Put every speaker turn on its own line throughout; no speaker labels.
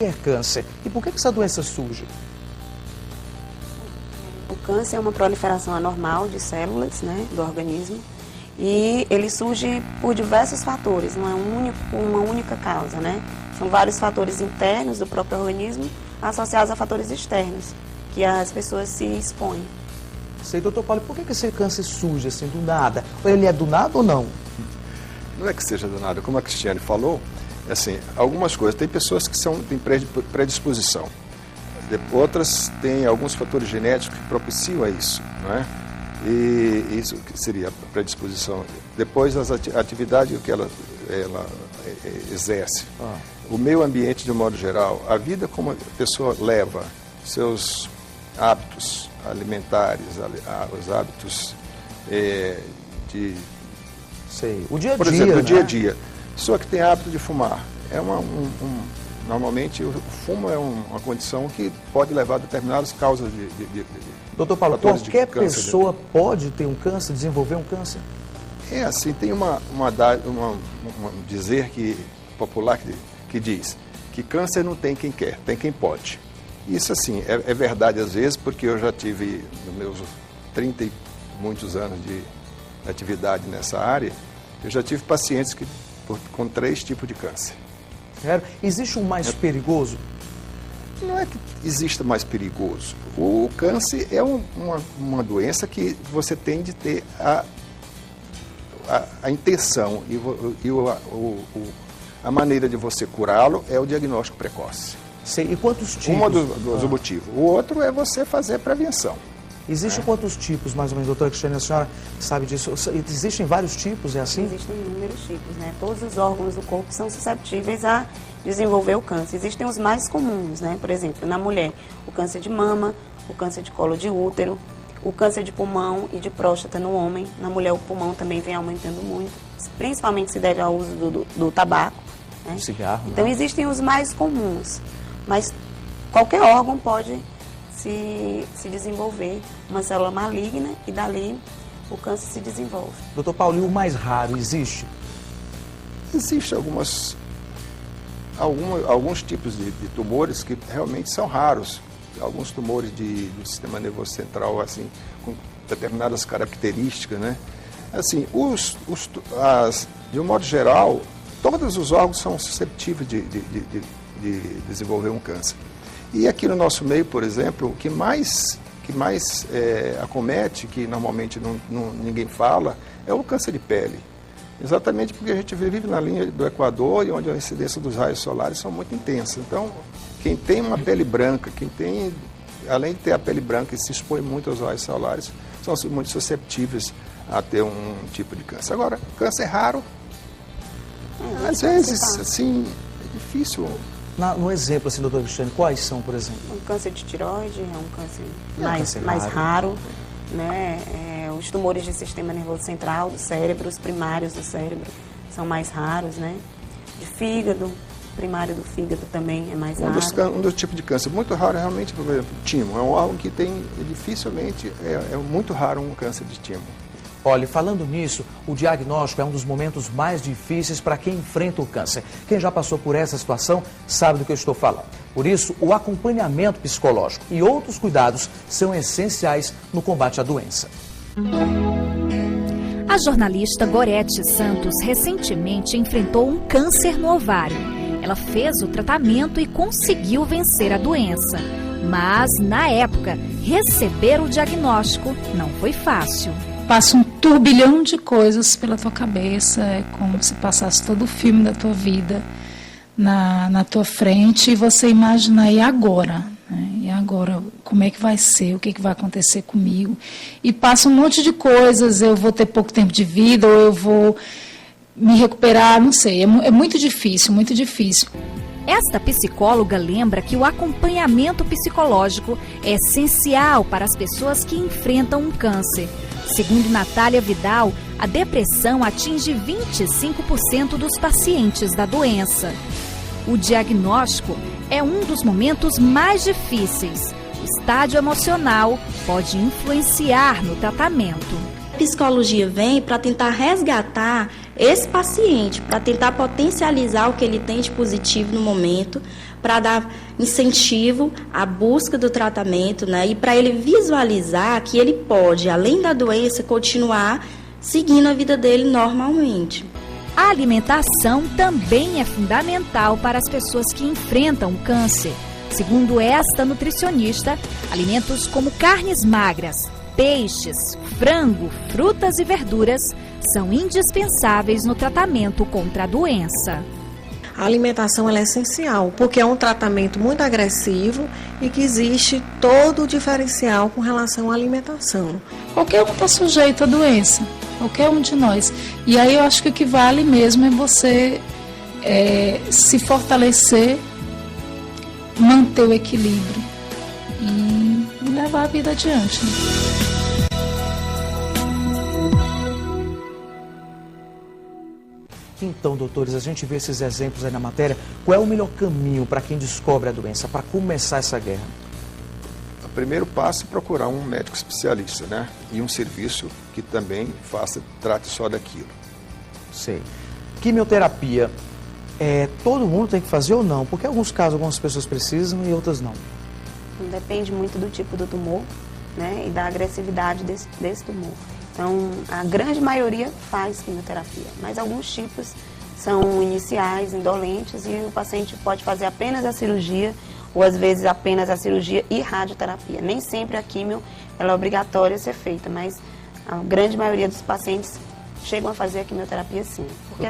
é câncer e por que essa doença surge?
O câncer é uma proliferação anormal de células, né, do organismo, e ele surge por diversos fatores, não é uma única causa, né? São vários fatores internos do próprio organismo associados a fatores externos, que as pessoas se expõem.
Sei, doutor Paulo, por que esse câncer surge assim do nada? Ele é do nada ou não?
Não é que seja do nada, como a Cristiane falou, assim, algumas coisas, tem pessoas que têm predisposição, outras têm alguns fatores genéticos que propiciam a isso, não é? E isso que seria a predisposição. Depois, as atividades que ela exerce, o meio ambiente de um modo geral, a vida como a pessoa leva, seus hábitos alimentares, os hábitos de...
Sei, o dia a dia,
por exemplo,
né?
o dia a dia. Pessoa que tem hábito de fumar, normalmente o fumo é uma condição que pode levar a determinadas causas de
doutor Paulo, qualquer
câncer,
pessoa pode ter um câncer, desenvolver um câncer?
É assim, tem um dizer popular que diz que câncer não tem quem quer, tem quem pode. Isso assim, é verdade às vezes, porque eu já tive, nos meus 30 e muitos anos de atividade nessa área, eu já tive pacientes com 3 tipos de câncer.
Existe um mais perigoso?
Não é que exista mais perigoso. O câncer é uma doença que você tem de ter a intenção e a maneira de você curá-lo é o diagnóstico precoce.
Sei. E quantos tipos?
Um dos motivos. O outro é você fazer prevenção.
Existem quantos tipos, mais ou menos, doutora Cristiane, a senhora sabe disso? Existem vários tipos, é assim?
Existem inúmeros tipos, né? Todos os órgãos do corpo são susceptíveis a desenvolver o câncer. Existem os mais comuns, né? Por exemplo, na mulher, o câncer de mama, o câncer de colo de útero, o câncer de pulmão e de próstata no homem. Na mulher, o pulmão também vem aumentando muito, principalmente se deve ao uso do tabaco, né?
Cigarro.
Então, existem os mais comuns, mas qualquer órgão pode se desenvolver uma célula maligna e dali o câncer se desenvolve.
Doutor Paulo, e o mais raro existe?
Existem alguns tipos de tumores que realmente são raros. Alguns tumores do sistema nervoso central, assim, com determinadas características, né? Assim, de um modo geral, todos os órgãos são susceptíveis de desenvolver um câncer. E aqui no nosso meio, por exemplo, o que mais acomete, que normalmente ninguém fala, é o câncer de pele. Exatamente porque a gente vive na linha do Equador e onde a incidência dos raios solares são muito intensas. Então, quem tem uma pele branca, além de ter a pele branca e se expõe muito aos raios solares, são muito susceptíveis a ter um tipo de câncer. Agora, câncer raro, às vezes, assim, é difícil.
No exemplo, assim, doutor Cristiane, quais são, por exemplo?
O câncer de tireoide é um câncer mais raro, né? Os tumores de sistema nervoso central, do cérebro, os primários do cérebro, são mais raros, né? De fígado, primário do fígado também é mais raro.
Um dos tipos de câncer muito raro é realmente, por exemplo, timo. É um órgão que tem, dificilmente, é muito raro um câncer de timo.
Olha, falando nisso, o diagnóstico é um dos momentos mais difíceis para quem enfrenta o câncer. Quem já passou por essa situação sabe do que eu estou falando. Por isso, o acompanhamento psicológico e outros cuidados são essenciais no combate à doença.
A jornalista Gorete Santos recentemente enfrentou um câncer no ovário. Ela fez o tratamento e conseguiu vencer a doença. Mas, na época, receber o diagnóstico não foi fácil.
Passa um turbilhão de coisas pela tua cabeça, é como se passasse todo o filme da tua vida na tua frente e você imagina, e agora? E agora, como é que vai ser? O que vai acontecer comigo? E passa um monte de coisas, eu vou ter pouco tempo de vida, ou eu vou me recuperar, não sei, é muito difícil, muito difícil.
Esta psicóloga lembra que o acompanhamento psicológico é essencial para as pessoas que enfrentam um câncer. Segundo Natália Vidal, a depressão atinge 25% dos pacientes da doença. O diagnóstico é um dos momentos mais difíceis. O estágio emocional pode influenciar no tratamento.
A psicologia vem para tentar resgatar esse paciente, para tentar potencializar o que ele tem de positivo no momento, para dar incentivo à busca do tratamento, né? E para ele visualizar que ele pode, além da doença, continuar seguindo a vida dele normalmente.
A alimentação também é fundamental para as pessoas que enfrentam o câncer. Segundo esta nutricionista, alimentos como carnes magras, peixes, frango, frutas e verduras são indispensáveis no tratamento contra a doença.
A alimentação ela é essencial, porque é um tratamento muito agressivo e que existe todo o diferencial com relação à alimentação.
Qualquer um está sujeito à doença, qualquer um de nós. E aí eu acho que o que vale mesmo é você se fortalecer, manter o equilíbrio e levar a vida adiante.
Então, doutores, a gente vê esses exemplos aí na matéria. Qual é o melhor caminho para quem descobre a doença, para começar essa guerra?
O primeiro passo é procurar um médico especialista, né? E um serviço que também trate só daquilo.
Sei. Quimioterapia, todo mundo tem que fazer ou não? Porque em alguns casos, algumas pessoas precisam e outras não.
Depende muito do tipo do tumor, né? E da agressividade desse tumor. Então, a grande maioria faz quimioterapia, mas alguns tipos são iniciais, indolentes, e o paciente pode fazer apenas a cirurgia, ou às vezes apenas a cirurgia e radioterapia. Nem sempre a quimio ela é obrigatória a ser feita, mas a grande maioria dos pacientes chegam a fazer a quimioterapia sim. Porque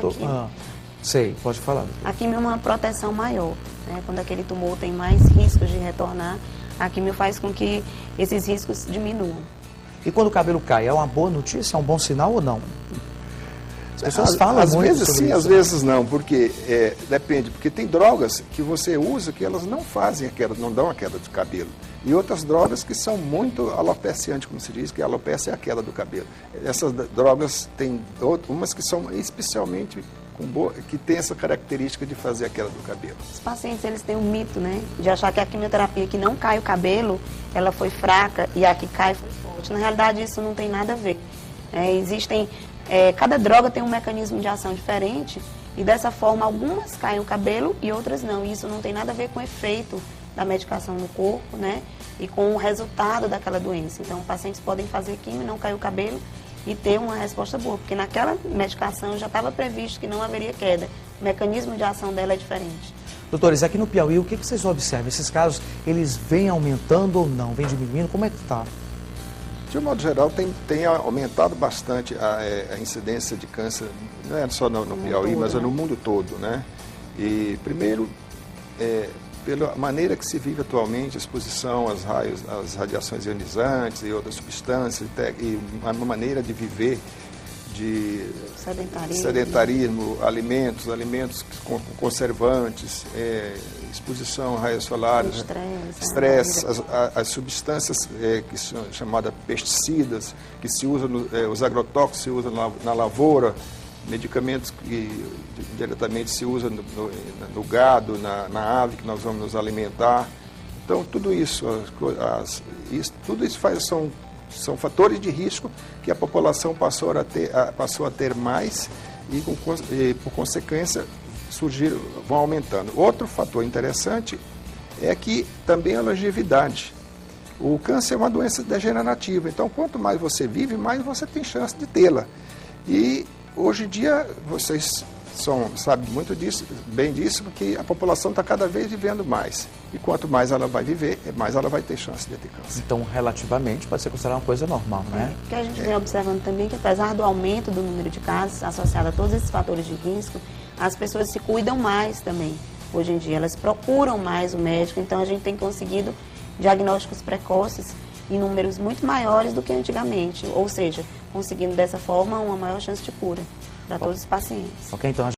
sei, pode falar.
A quimio é uma proteção maior, né? Quando aquele tumor tem mais riscos de retornar, a quimio faz com que esses riscos diminuam.
E quando o cabelo cai, é uma boa notícia, é um bom sinal ou não? As pessoas falam
às
muito
vezes
sobre
sim,
isso.
às vezes não, porque depende, porque tem drogas que você usa que elas não fazem a queda, não dão a queda de cabelo. E outras drogas que são muito alopeciantes, como se diz, que a alopecia é a queda do cabelo. Essas drogas tem umas que são especialmente que tem essa característica de fazer a queda do cabelo.
Os pacientes, eles têm um mito, né, de achar que a quimioterapia que não cai o cabelo, ela foi fraca e a que cai foi forte. Na realidade, isso não tem nada a ver. Cada droga tem um mecanismo de ação diferente e dessa forma algumas caem o cabelo e outras não. E isso não tem nada a ver com o efeito da medicação no corpo, né, e com o resultado daquela doença. Então, pacientes podem fazer quimio, não cair o cabelo e ter uma resposta boa, porque naquela medicação já estava previsto que não haveria queda. O mecanismo de ação dela é diferente.
Doutores, aqui no Piauí, o que vocês observam? Esses casos, eles vêm aumentando ou não? Vêm diminuindo? Como é que está?
De um modo geral, tem aumentado bastante a incidência de câncer, não é só no Piauí, mas no mundo todo, né? E, primeiro, pela maneira que se vive atualmente, a exposição às radiações ionizantes e outras substâncias, e uma maneira de viver de sedentarismo, alimentos com conservantes, exposição a raios solares, estresse, as substâncias que são chamadas pesticidas, que se usam, os agrotóxicos se usam na lavoura, medicamentos que diretamente se usam no gado, na ave que nós vamos nos alimentar. Então, tudo isso, são fatores de risco que a população passou a ter mais e, por consequência, vão aumentando. Outro fator interessante é que também a longevidade. O câncer é uma doença degenerativa, então quanto mais você vive, mais você tem chance de tê-la. E hoje em dia, vocês sabem muito bem disso, porque a população está cada vez vivendo mais. E quanto mais ela vai viver, mais ela vai ter chance de ter câncer.
Então, relativamente, pode ser considerada uma coisa normal, né?
O que a gente vem observando também que, apesar do aumento do número de casos associado a todos esses fatores de risco, as pessoas se cuidam mais também. Hoje em dia, elas procuram mais o médico, então a gente tem conseguido diagnósticos precoces em números muito maiores do que antigamente, ou seja, conseguindo dessa forma uma maior chance de cura para todos os pacientes.
Ok, então